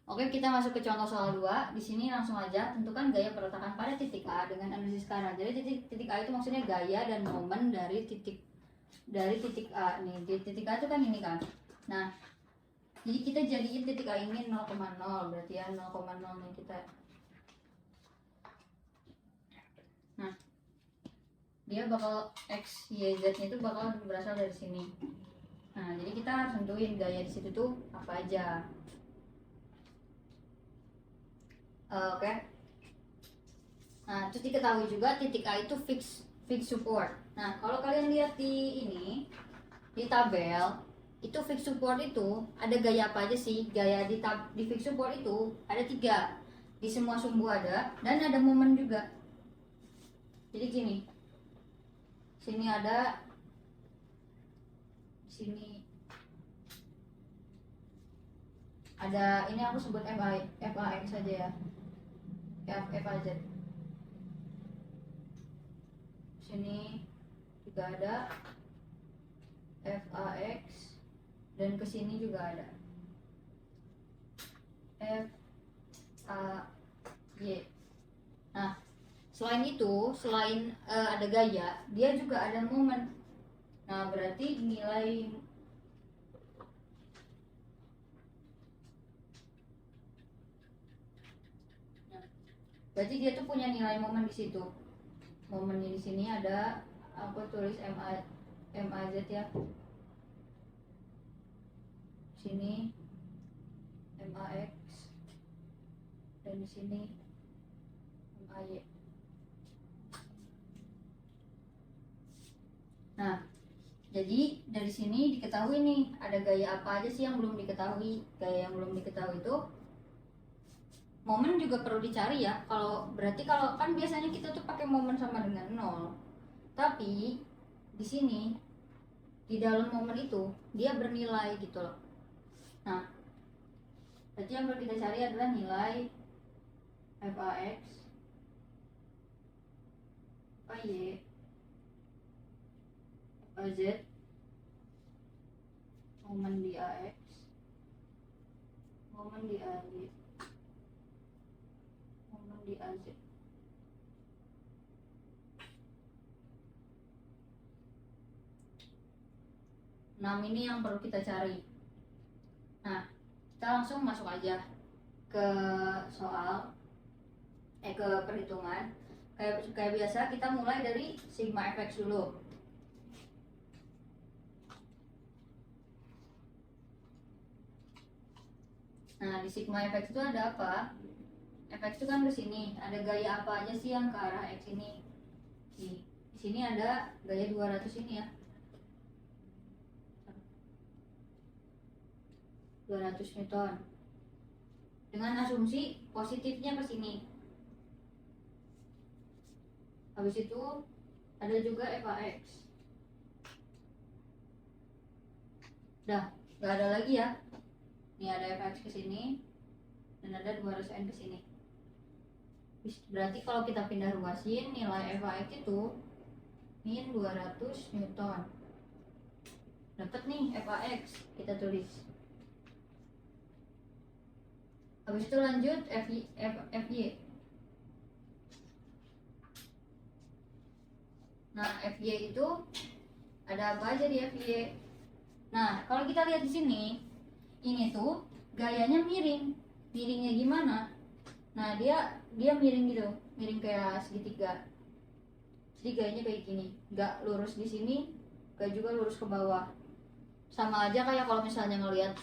Oke, kita masuk ke contoh soal 2. Di sini langsung aja tentukan gaya perletakan pada titik A dengan analisis sekarang. Jadi titik A itu maksudnya gaya dan momen dari titik A nih. Di titik A itu kan ini kan. Nah, jadi kita jadiin titik A ini 0,0, berarti ya 0,0 nih kita. Nah, dia bakal x, y, z-nya itu bakal berasal dari sini. Nah, jadi kita harus tentuin gaya di situ tuh apa aja. Oke. Nah, terus diketahui juga titik A itu fix support. Nah, kalau kalian lihat di ini di tabel itu fix support itu ada gaya apa aja sih? Gaya di fix support itu ada 3. Di semua sumbu ada dan ada momen juga. Jadi gini. Sini ada, sini ada, ini aku sebut FAX saja ya. FAZ. Sini juga ada FAX dan kesini juga ada FAY. Nah, selain itu, selain ada gaya, dia juga ada momen. Nah, berarti nilai berarti dia tuh punya nilai momen di situ. Momennya di sini ada, aku tulis MAZ ya. Sini MAX dan di sini MAY. Nah, jadi dari sini diketahui nih ada gaya apa aja sih yang belum diketahui. Gaya yang belum diketahui itu momen juga perlu dicari ya. Kalau berarti kalau kan biasanya kita tuh pakai momen sama dengan 0. Tapi di sini di dalam momen itu dia bernilai gitu loh. Nah, berarti yang perlu kita cari adalah nilai FAX, FAY, FAZ, momen di AX, momen di AY, momen di AZ. Nah, ini yang perlu kita cari. Nah, kita langsung masuk aja ke soal, ke perhitungan. Kayak biasa kita mulai dari sigma fx dulu. Nah, di sigma fx itu ada apa? Fx itu kan ke sini. Ada gaya apa aja sih yang ke arah x ini? Di sini ada gaya 200 ini ya. 200 Newton. Dengan asumsi positifnya ke sini. Habis itu ada juga FAX. Dah, nggak ada lagi ya. Ini ada FAX ke sini dan ada 200N ke sini. Berarti kalau kita pindah ruasin nilai FAX itu min 200 Newton. Dapat nih FAX, kita tulis. Habis itu lanjut FY. Nah, FY itu ada apa aja di FY? Nah, kalau kita lihat di sini, ini tuh gayanya miring. Miringnya gimana? Nah, dia miring gitu, miring kayak segitiga. Jadi gayanya kayak gini, nggak lurus di sini, nggak juga lurus ke bawah. Sama aja kayak kalau misalnya ngelihat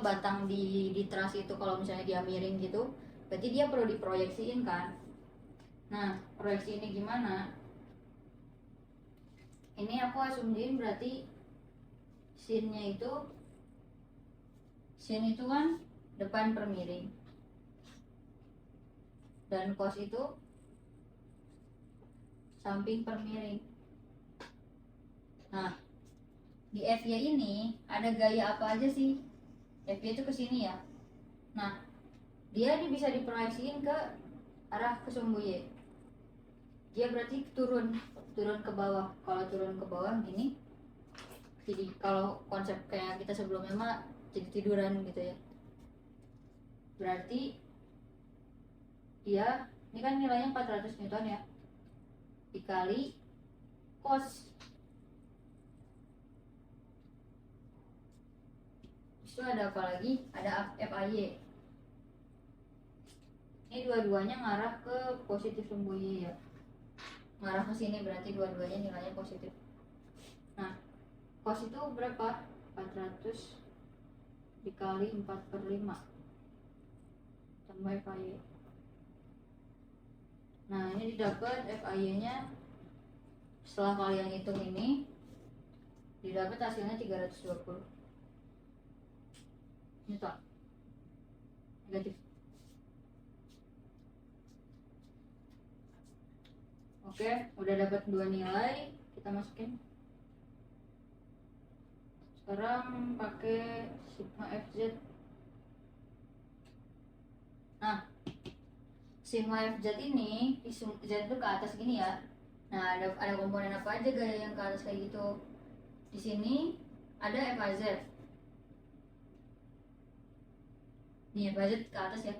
batang di teras itu, kalau misalnya dia miring gitu, berarti dia perlu diproyeksiin kan. Nah, proyeksi ini gimana? Ini aku asumsiin berarti sin itu kan depan per miring dan cos itu samping per miring. Nah, di FY ini ada gaya apa aja sih? FY itu ke sini ya. Nah, dia bisa diproyeksiin ke arah ke sumbu Y. Dia berarti turun ke bawah. Kalau turun ke bawah gini, jadi kalau konsep kayak kita sebelumnya mah jadi tiduran gitu ya. berarti dia ini kan nilainya 400 Newton ya, dikali cos. Itu ada apa lagi? Ada FIY. Ini dua-duanya ngarah ke positif sumbu Y ya, ngarah ke sini, berarti dua-duanya nilainya positif. Nah, cos itu berapa? 400 dikali 4/5 tambah FIY. Nah, ini didapat FIY nya setelah kalian hitung ini, didapat hasilnya 320 Newton negatif. Oke, udah dapat dua nilai, kita masukin. Sekarang pakai sigma FZ. Nah, sigma FZ ini Z itu ke atas gini ya. Nah, ada komponen apa aja gaya yang ke atas kayak gitu. Di sini ada FAZ. Nih, FAZ ke atas ya.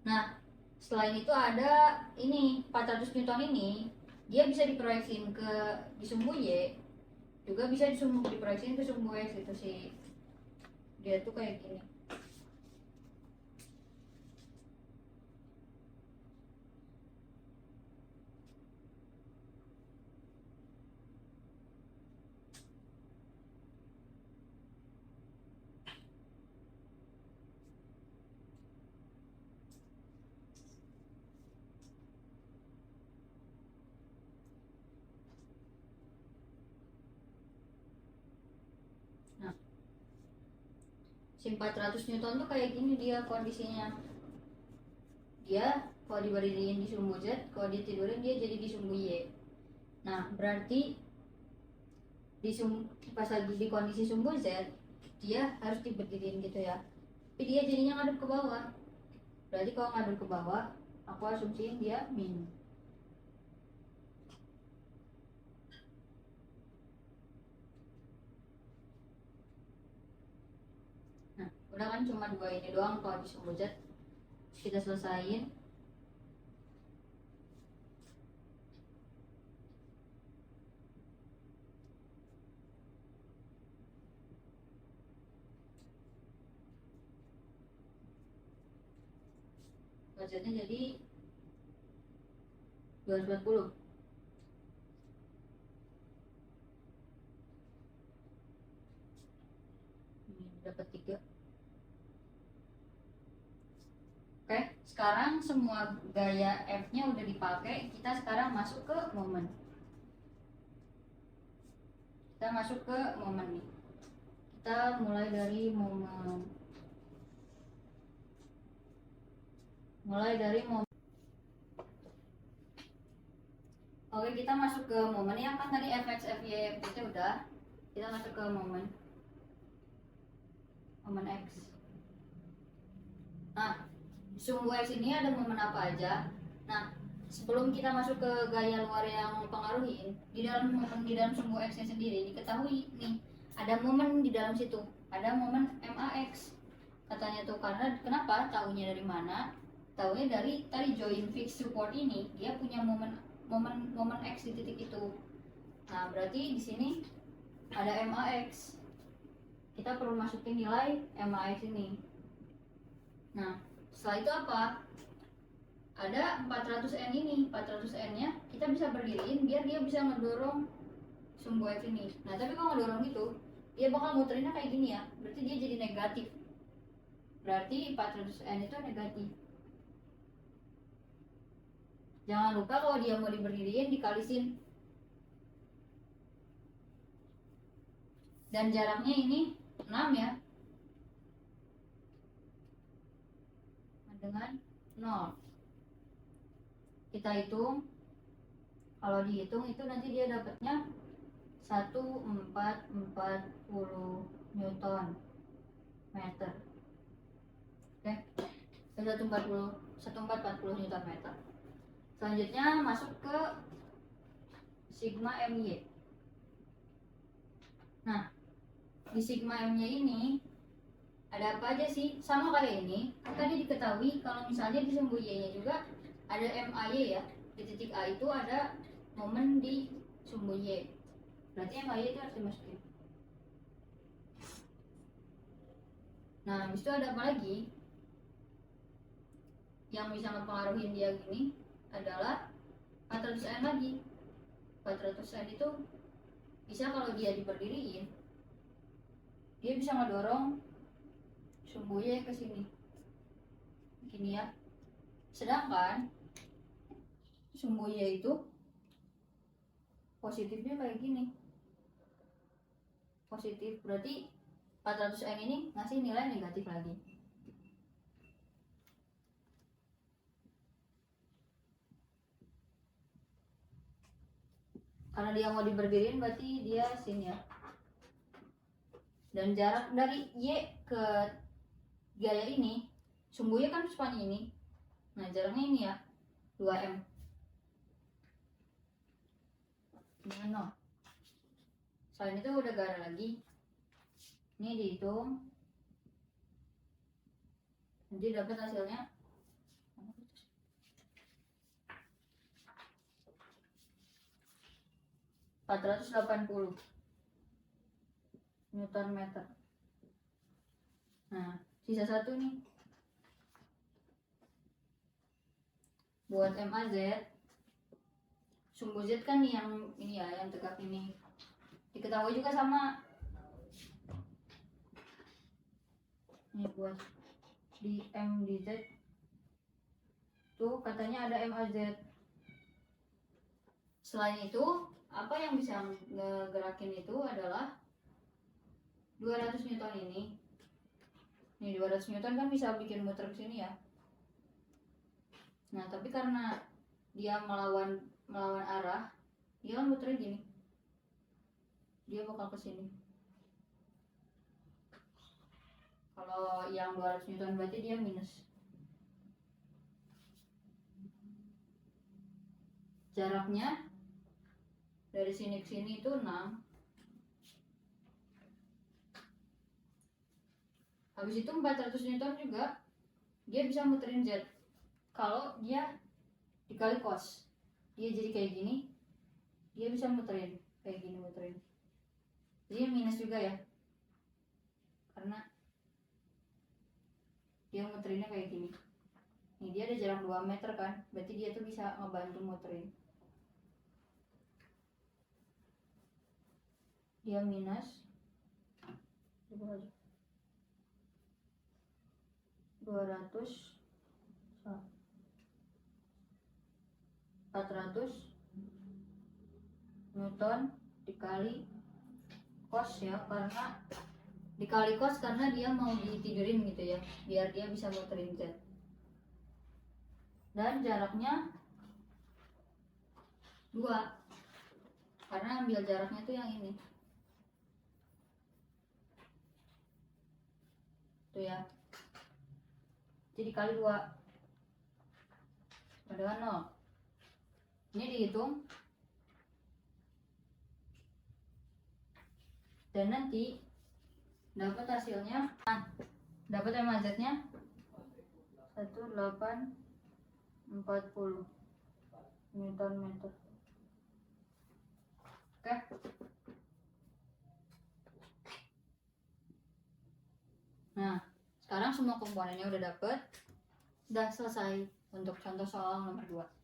Nah, selain itu ada ini 400 Newton ini, dia bisa diproyeksiin di sumbu Y, juga bisa diproyeksiin ke sumbu X gitu sih. Dia tuh kayak gini. Nah, si 400 Newton tuh kayak gini dia kondisinya. Dia kalau diberdiriin di sumbu Z, kalau ditidurin dia jadi di sumbu Y. Nah, berarti pas lagi di kondisi sumbu Z, dia harus diberdiriin gitu ya. Tapi dia jadinya ngadep ke bawah. Berarti kalau ngadep ke bawah, aku asumsiin dia min. Nah, udah kan cuma dua ini doang kalau di sumbu Z. Kita selesain. Z-nya jadi 240. Dapat 3. Oke, sekarang semua gaya F-nya udah dipakai. Kita sekarang masuk ke momen. Kita masuk ke momen nih. Kita mulai dari momen. Oke, kita masuk ke momen yang kan tadi Fx, Fy, Fz udah. Kita masuk ke momen X. Nah, sumbu X ini ada momen apa aja? Nah, sebelum kita masuk ke gaya luar yang mempengaruhi, di dalam sumbu X nya sendiri diketahui nih, ada momen di dalam situ, ada momen MAX. Katanya tuh karena kenapa? Tahunya dari mana? Tahunya dari tadi join fixed support ini, dia punya momen X di titik itu. Nah, berarti di sini ada MAX. Kita perlu masukin nilai MAX ini. Nah, setelah itu apa? Ada 400N ini. 400N-nya kita bisa berdiriin biar dia bisa ngedorong sumbu F ini. Nah, tapi kalau ngedorong gitu, dia bakal muterinnya kayak gini ya. Berarti dia jadi negatif. Berarti 400N itu negatif. Jangan lupa kalau dia mau diberdiriin dikalisin. Dan jaraknya ini 6 ya. Dengan 0. Kita hitung. Kalau dihitung itu nanti dia dapatnya 1440 Newton meter. Oke. 1440 Newton meter. Selanjutnya masuk ke sigma MY. Nah, di sigma M-nya ini ada apa aja sih, sama kayak ini. Tadi diketahui kalau misalnya di sumbu Y nya juga ada MAY ya, di titik A itu ada momen di sumbu Y, berarti MAY itu harus dimasukin. Nah habis itu ada apa lagi yang bisa mempengaruhi dia gini adalah 400N lagi. 400N itu bisa kalau dia diberdiriin, dia bisa ngedorong sumbu Y ke sini gini ya. Sedangkan sumbu Y itu positifnya kayak gini, positif, berarti 400N ini ngasih nilai negatif lagi. Karena dia mau diberdiriin berarti dia sini ya. Dan jarak dari Y ke gaya ini, sumbu Y kan sepanjang ini. Nah jaraknya ini ya, 2M. Dengan 0. Selain itu udah gak ada lagi. Ini dihitung. Nanti dapat hasilnya 480 Newton meter. Nah, sisa satu nih. Buat MAZ, sumbu Z kan yang ini ya, yang tegak ini. Diketahui juga sama. Ini buat di M di Z. Tuh katanya ada MAZ. Selain itu, apa yang bisa ngegerakin itu adalah 200 Newton ini. Nih 200 Newton kan bisa bikin muter ke sini ya. Nah, tapi karena dia melawan arah, dia kan muternya gini. Dia bakal ke sini. Kalau yang 200 Newton berarti dia minus. Jaraknya dari sini ke sini itu 6. Habis itu 400 Newton juga dia bisa muterin Z. Kalau dia dikali cos, dia jadi kayak gini, dia bisa muterin kayak gini, muterin. Jadi minus juga ya, karena dia muterinnya kayak gini. Nih dia ada jarak 2 meter kan, berarti dia tuh bisa ngebantu muterin. Dia minus 200 400 Newton dikali cos ya, karena dikali cos karena dia mau ditidurin gitu ya, biar dia bisa muterin Z. Dan jaraknya 2, karena ambil jaraknya tuh yang ini tuh ya, jadi kali 2 dengan 0. Ini dihitung dan nanti dapat hasilnya. Nah, dapat MAZ nya 1840 Newton meter. Oke. Nah, sekarang semua komponennya udah dapet. Udah selesai untuk contoh soal nomor 2.